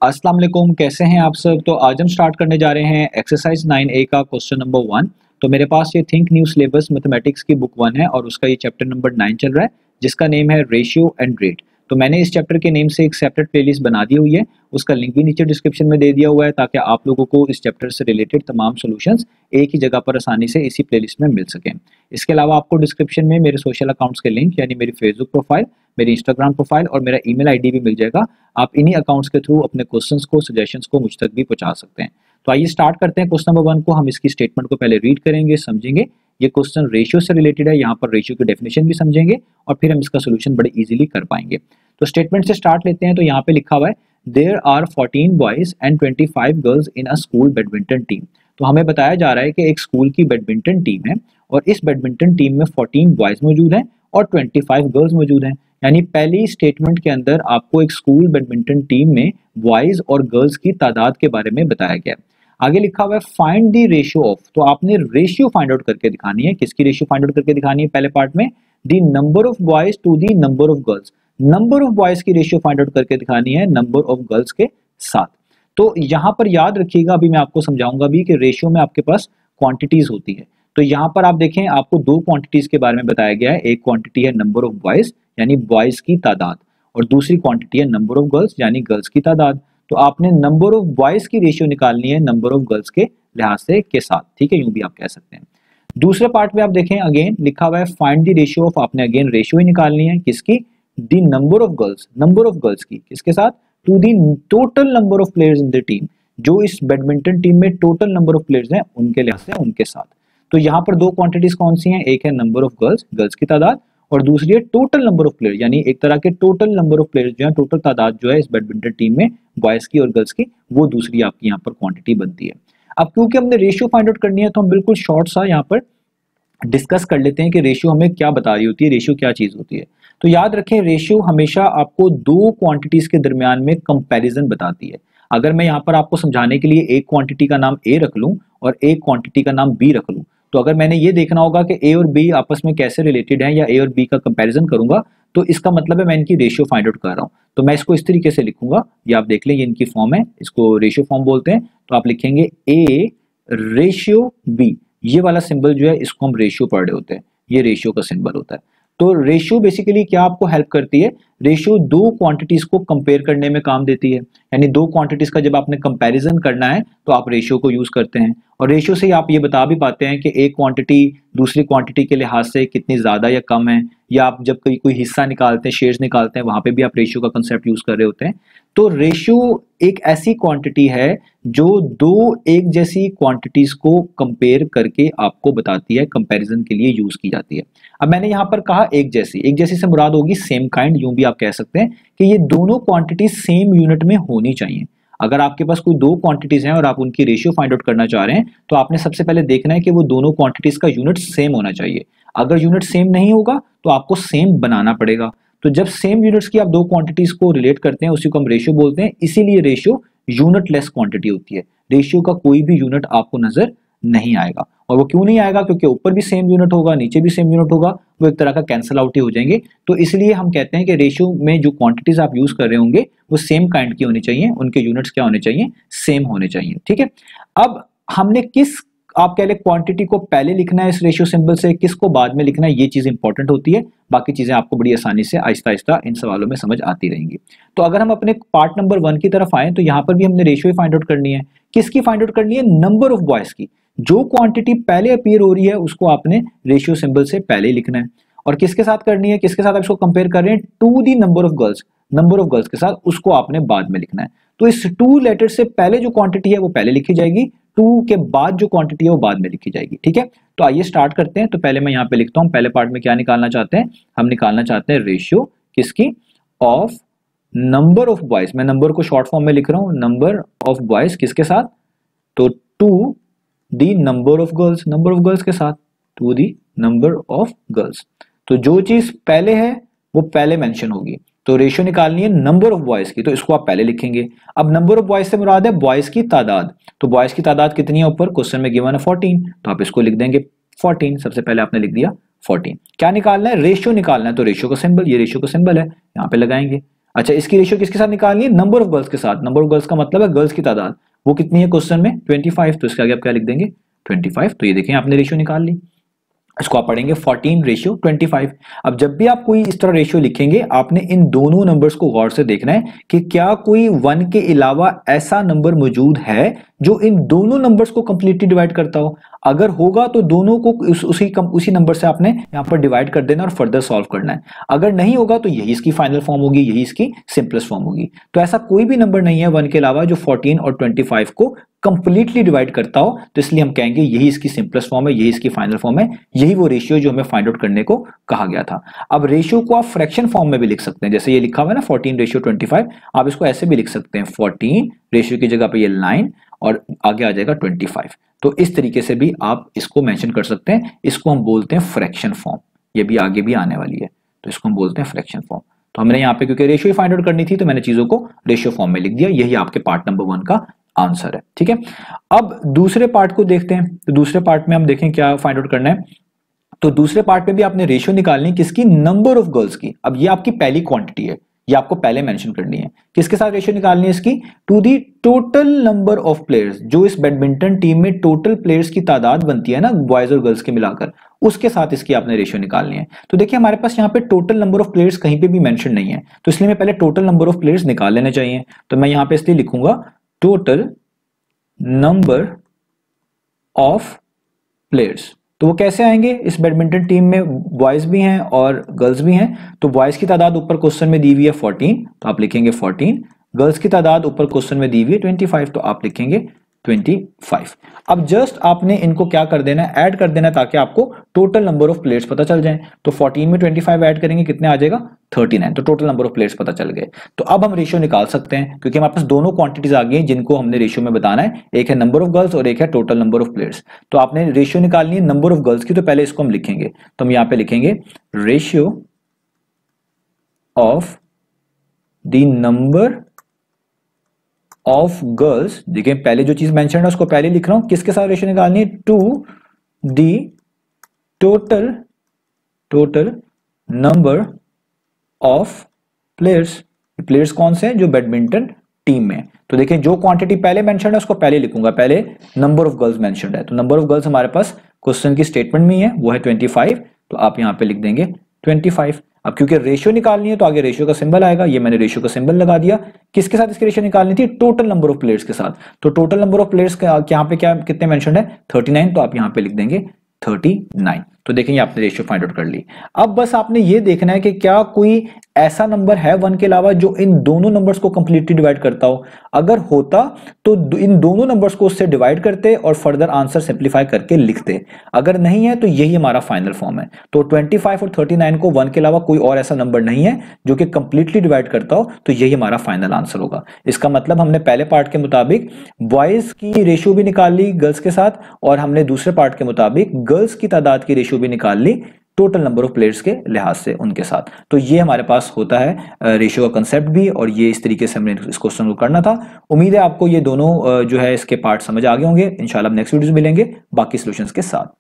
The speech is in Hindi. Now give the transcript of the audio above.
अस्सलाम वालेकुम, कैसे हैं आप सब। तो आज हम स्टार्ट करने जा रहे हैं एक्सरसाइज 9A का क्वेश्चन नंबर 1। तो मेरे पास ये थिंक न्यू सिलेबस मैथमेटिक्स की बुक 1 है और उसका ये चैप्टर नंबर 9 चल रहा है जिसका नेम है रेशियो एंड रेट। तो मैंने इस चैप्टर के नेम से एक सेपरेट प्लेलिस्ट बना दी हुई है, उसका लिंक भी नीचे डिस्क्रिप्शन में दे दिया हुआ है ताकि आप लोगों को इस चैप्टर से रिलेटेड तमाम सॉल्यूशंस एक ही जगह पर आसानी से इसी प्लेलिस्ट में मिल सकें। इसके अलावा आपको डिस्क्रिप्शन में मेरे सोशल अकाउंट्स के लिंक यानी मेरी फेसबुक प्रोफाइल, मेरी इंस्टाग्राम प्रोफाइल और मेरा ईमेल आईडी भी मिल जाएगा। आप इन्हीं अकाउंट्स के थ्रू अपने क्वेश्चंस को, सजेशंस को मुझ तक भी पहुंचा सकते हैं। तो आइए स्टार्ट करते हैं क्वेश्चन नंबर 1 को। हम इसकी स्टेटमेंट को पहले रीड करेंगे, समझेंगे। ये क्वेश्चन रेशियो से रिलेटेड है, यहाँ पर रेशियो की डेफिनेशन भी समझेंगे और फिर हम इसका सोल्यूशन बड़े इजीली कर पाएंगे। तो स्टेटमेंट से स्टार्ट लेते हैं। तो यहाँ पे लिखा हुआ है there are 14 boys and 25 girls in a school badminton team. तो हमें बताया जा रहा है कि एक स्कूल की बैडमिंटन टीम है और इस बैडमिंटन टीम में 14 बॉयज मौजूद हैं और 25 गर्ल्स मौजूद हैं। यानी पहली स्टेटमेंट के अंदर आपको एक स्कूल बैडमिंटन टीम में बॉयज और गर्ल्स की तादाद के बारे में बताया गया है। आगे लिखा हुआ है फाइंड द रेशियो ऑफ। तो आपने रेशियो फाइंड आउट करके दिखानी है। किसकी रेशियो फाइंड आउट करके दिखानी है? पहले पार्ट में the number of boys to the number of girls. Number of boys की रेशियो फाइंड आउट करके दिखानी है नंबर ऑफ गर्ल्स के साथ। तो यहां पर याद रखिएगा, अभी मैं आपको समझाऊंगा भी कि रेशियो में आपके पास क्वांटिटीज होती है। तो यहाँ पर आप देखें, आपको दो क्वांटिटीज के बारे में बताया गया है। एक क्वांटिटी है नंबर ऑफ बॉयज यानी बॉयज की तादाद और दूसरी क्वांटिटी है नंबर ऑफ गर्ल्स यानी गर्ल्स की तादाद। तो आपने नंबर ऑफ बॉयज की रेशियो निकालनी है नंबर ऑफ गर्ल्स के लिहाज से के साथ, ठीक है, यूं भी आप कह सकते हैं। दूसरे पार्ट में आप देखें, अगेन लिखा हुआ है फाइंड द रेशियो ऑफ। आपने अगेन रेशियो ही निकालनी है किसकी? The number of girls, number of girls की किसके साथ? To the total number of players in the team. जो इस बैडमिंटन टीम में टोटल नंबर ऑफ प्लेयर्स हैं उनके लिहाज से उनके साथ। तो यहाँ पर दो क्वांटिटीज कौन सी हैं? एक है नंबर ऑफ गर्ल्स, गर्ल्स की तादाद, और दूसरी है टोटल नंबर ऑफ प्लेयर यानी एक तरह के टोटल नंबर ऑफ प्लेयर्स जो है, टोटल तादाद जो है इस बैडमिंटन टीम में बॉयज की और गर्ल्स की, वो दूसरी आपकी यहाँ पर क्वांटिटी बनती है। अब क्योंकि हमने रेशियो फाइंड आउट करनी है तो हम बिल्कुल शॉर्ट सा यहाँ पर डिस्कस कर लेते हैं कि रेशियो हमें क्या बता रही होती है, रेशियो क्या चीज होती है। तो याद रखें, रेशियो हमेशा आपको दो क्वांटिटीज के दरमियान में कंपैरिजन बताती है। अगर मैं यहाँ पर आपको समझाने के लिए एक क्वांटिटी का नाम ए रख लूं और एक क्वांटिटी का नाम बी रख लूं, तो अगर मैंने ये देखना होगा कि ए और बी आपस में कैसे रिलेटेड है या ए और बी का कंपैरिजन करूंगा, तो इसका मतलब है मैं इनकी रेशियो फाइंड आउट कर रहा हूं। तो मैं इसको इस तरीके से लिखूंगा, ये आप देख लें, ये इनकी फॉर्म है, इसको रेशियो फॉर्म बोलते हैं। तो आप लिखेंगे ए रेशियो बी। ये वाला सिंबल जो है इसको हम रेशियो पढ़ रहे होते हैं, ये रेशियो का सिंबल होता है। तो रेशियो बेसिकली क्या आपको हेल्प करती है? रेशियो दो क्वांटिटीज को कंपेयर करने में काम देती है। यानी दो क्वांटिटीज का जब आपने कंपैरिजन करना है तो आप रेशियो को यूज करते हैं और रेशियो से आप ये बता भी पाते हैं कि एक क्वांटिटी दूसरी क्वांटिटी के लिहाज से कितनी ज्यादा या कम है, या आप जब कोई हिस्सा निकालते हैं, शेयर्स निकालते हैं, वहां पे भी आप रेशियो का कंसेप्ट यूज कर रहे होते हैं। तो रेशियो एक ऐसी क्वांटिटी है जो दो एक जैसी क्वांटिटीज को कंपेयर करके आपको बताती है, कंपैरिजन के लिए यूज की जाती है। अब मैंने यहां पर कहा एक जैसी, एक जैसी से मुराद होगी सेम काइंड, यूं भी आप कह सकते हैं कि ये दोनों क्वांटिटी सेम यूनिट में होनी चाहिए। अगर आपके पास कोई दो क्वांटिटीज हैं और आप उनकी रेशियो फाइंड आउट करना चाह रहे हैं तो आपने सबसे पहले देखना है कि वो दोनों क्वांटिटीज का यूनिट सेम होना चाहिए। अगर यूनिट सेम नहीं होगा तो आपको सेम बनाना पड़ेगा। तो जब सेम यूनिट्स की आप दो क्वांटिटीज को रिलेट करते हैं उसी को हम रेशियो बोलते हैं। इसीलिए रेशियो यूनिट लेस क्वांटिटी होती है। रेशियो का कोई भी यूनिट आपको नजर नहीं आएगा। और वो क्यों नहीं आएगा? क्योंकि ऊपर भी सेम यूनिट होगा, नीचे भी सेम यूनिट होगा, वो एक तरह का कैंसल आउट ही हो जाएंगे। तो इसलिए हम कहते हैं कि रेशियो में जो क्वांटिटीज आप यूज कर रहे होंगे वो सेम काइंड की होनी चाहिए, उनके यूनिट्स क्या होने चाहिए? सेम होने चाहिए, ठीक है। अब हमने किस, आप कह ले, क्वांटिटी को पहले लिखना है इस रेशियो सिंबल से, किसको बाद में लिखना है, ये चीज इंपॉर्टेंट होती है। बाकी चीजें आपको बड़ी आसानी से आहिस्ता आहिस्ता इन सवालों में समझ आती रहेंगी। तो अगर हम अपने पार्ट नंबर 1 की तरफ आए तो यहाँ पर भी हमने रेशियो फाइंड आउट करनी है। किसकी फाइंड आउट करनी है? नंबर ऑफ बॉयज की। जो क्वांटिटी पहले अपीयर हो रही है उसको आपने रेशियो सिंबल से पहले लिखना है। और किसके साथ करनी है? किसके साथ आप इसको कंपेयर कर रहे हैं? To the number of girls, number of girls के साथ, उसको आपने बाद में लिखना है। तो इस टू लेटर से पहले जो क्वांटिटी है वो पहले लिखी जाएगी, टू के बाद जो क्वांटिटी है वो बाद में लिखी जाएगी, ठीक है। तो आइए स्टार्ट करते हैं। तो पहले मैं यहाँ पे लिखता हूँ, पहले पार्ट में क्या निकालना चाहते हैं? हम निकालना चाहते हैं रेशियो किसकी? Of number of boys. मैं नंबर को शॉर्ट फॉर्म में लिख रहा हूँ, नंबर ऑफ बॉयज किसके साथ? तो to the number of girls, number of girls के साथ, to the number of girls. तो जो चीज पहले है वो पहले मेंशन होगी। तो रेशियो निकालनी है नंबर ऑफ बॉयज की, तो इसको आप पहले लिखेंगे। अब नंबर ऑफ बॉयज से मुराद है बॉयज की तादाद। तो बॉयज की तादाद कितनी है? ऊपर क्वेश्चन में गिवन है 14, तो आप इसको लिख देंगे 14। सबसे पहले आपने लिख दिया 14। क्या निकालना है? रेशियो निकालना है। तो रेशियो का सिंबल, ये रेशियो का सिंबल है, यहाँ पे लगाएंगे। अच्छा, इसकी रेशियो किसके साथ निकालनी है? नंबर ऑफ गर्ल्स के साथ। नंबर ऑफ गर्ल्स का मतलब है गर्ल्स की तादाद, वो कितनी है क्वेश्चन में? 25। तो इसके आगे आप क्या लिख देंगे? 25। तो ये देखें आपने रेशियो निकाल ली। इसको आप पढ़ेंगे 14:25। अब जब भी आप कोई इस तरह रेशियो लिखेंगे, आपने इन दोनों नंबर्स को गौर से देखना है कि क्या कोई 1 के अलावा ऐसा नंबर मौजूद है जो इन दोनों नंबर्स को कंप्लीटली डिवाइड करता हो। अगर होगा तो दोनों को उसी नंबर से आपने यहां पर डिवाइड कर देना और फर्दर सॉल्व करना है। अगर नहीं होगा तो यही इसकी फाइनल फॉर्म होगी, यही इसकी सिंपलेस्ट फॉर्म होगी। तो ऐसा कोई भी नंबर नहीं है 1 के अलावा जो 14 और 25 को कंप्लीटली डिवाइड करता हो, तो इसलिए हम कहेंगे यही इसकी सिंपलेस्ट फॉर्म है, यही इसकी फाइनल फॉर्म है, यही वो रेशियो जो हमें फाइंड आउट करने को कहा गया था। अब रेशियो को आप फ्रैक्शन फॉर्म में भी लिख सकते हैं, जैसे ये लिखा हुआ है ना 14:25, आप इसको ऐसे भी लिख सकते हैं 14 रेशियो की जगह पे ये लाइन और आगे आ जाएगा 25। तो इस तरीके से भी आप इसको मेंशन कर सकते हैं। इसको हम बोलते हैं फ्रैक्शन फॉर्म, ये भी आगे भी आने वाली है, तो इसको हम बोलते हैं फ्रैक्शन फॉर्म। तो हमने यहाँ पे क्योंकि रेशियो फाइंड आउट करनी थी तो मैंने चीजों को रेशियो फॉर्म में लिख दिया। यही आपके पार्ट नंबर 1 का आंसर है। ठीक है, अब दूसरे पार्ट को देखते हैं। तो दूसरे पार्ट में हम देखें क्या फाइंड आउट करना है। तो दूसरे पार्ट में भी आपने रेशियो निकालनी है किसकी? नंबर ऑफ गर्ल्स की। अब ये आपकी पहली क्वांटिटी है, ये आपको पहले मेंशन करनी है। किसके साथ रेशियो निकालनी है इसकी? To the total number of players, जो इस बैडमिंटन टीम में टोटल प्लेयर्स की तादाद बनती है ना बॉयज और गर्ल्स के मिलाकर, उसके साथ इसकी आपने रेशियो निकालनी है। तो देखिए हमारे पास यहाँ पे टोटल नंबर ऑफ प्लेयर्स कहीं पे भी मेंशन नहीं है, तो इसलिए मैं पहले टोटल नंबर ऑफ प्लेयर्स निकाल लेने चाहिए। तो मैं यहाँ पे इसलिए लिखूंगा टोटल नंबर ऑफ प्लेयर्स। तो वो कैसे आएंगे? इस बैडमिंटन टीम में बॉयज भी हैं और गर्ल्स भी हैं, तो बॉयज की तादाद ऊपर क्वेश्चन में दी हुई है 14, तो आप लिखेंगे 14। गर्ल्स की तादाद ऊपर क्वेश्चन में दी हुई है 25, तो आप लिखेंगे 25। अब जस्ट आपने इनको क्या कर देना है? ऐड कर देना है, ताकि आपको टोटल नंबर ऑफ प्लेयर्स पता चल जाए। तो 14 में 25 ऐड करेंगे, कितने आ जाएगा? 39। तो टोटल नंबर ऑफ प्लेयर्स पता चल गए। तो अब हम रेशियो निकाल सकते हैं, क्योंकि हमारे पास दोनों क्वांटिटीज आ गई हैं जिनको हमने रेशियो में बताना है। एक है नंबर ऑफ गर्ल्स और एक है टोटल नंबर ऑफ प्लेयर्स। तो आपने रेशियो निकालनी है नंबर ऑफ गर्ल्स की, तो पहले इसको हम लिखेंगे। तो हम यहां पे लिखेंगे ratio of the number of girls. देखिए पहले जो चीज मेंशन है उसको पहले लिख रहा हूं, किसके साथ रेशियो निकालनी है? To the total number of players. Players कौन से हैं? जो बैडमिंटन टीम में। तो देखिए जो क्वांटिटी पहले मेंशन है उसको पहले लिखूंगा, पहले नंबर ऑफ गर्ल्स मेंशन है। तो नंबर ऑफ गर्ल्स हमारे पास क्वेश्चन की स्टेटमेंट में ही है, वो है 25, तो आप यहां पे लिख देंगे 25। अब क्योंकि रेशियो निकालनी है तो आगे रेशियो का सिंबल आएगा, ये मैंने रेशियो का सिंबल लगा दिया। किसके साथ इसकी रेशियो निकालनी थी? टोटल नंबर ऑफ प्लेयर्स के साथ। तो टोटल नंबर ऑफ प्लेयर्स यहाँ पे क्या कितने मेंशन है? 39, तो आप यहां पे लिख देंगे 39। तो देखेंगे आपने रेशियो फाइंड आउट कर ली। अब बस आपने ये देखना है कि क्या कोई ऐसा नंबर है 1 के अलावा जो इन दोनों नंबर्स को कंप्लीटली डिवाइड करता हो। अगर होता तो इन दोनों नंबर्स को उससे डिवाइड करते और फर्दर आंसर सिंप्लीफाई करके लिखते। अगर नहीं है तो यही हमारा फाइनल फॉर्म है। तो 25 और 39 को 1 के अलावा कोई और ऐसा नंबर नहीं है जो कि कंप्लीटली डिवाइड करता हो, तो यही हमारा फाइनल आंसर होगा। इसका मतलब हमने पहले पार्ट के मुताबिक बॉयज की रेशियो भी निकाल ली गर्ल्स के साथ, और हमने दूसरे पार्ट के मुताबिक गर्ल्स की तादाद की रेशियो भी निकाल ली टोटल नंबर ऑफ प्लेयर्स के लिहाज से उनके साथ। तो ये हमारे पास होता है रेशियो का कंसेप्ट भी, और ये इस तरीके से हमने इस क्वेश्चन को करना था। उम्मीद है आपको ये दोनों जो है इसके पार्ट समझ आ गए होंगे। इंशाल्लाह नेक्स्ट वीडियो में मिलेंगे बाकी सॉल्यूशंस के साथ।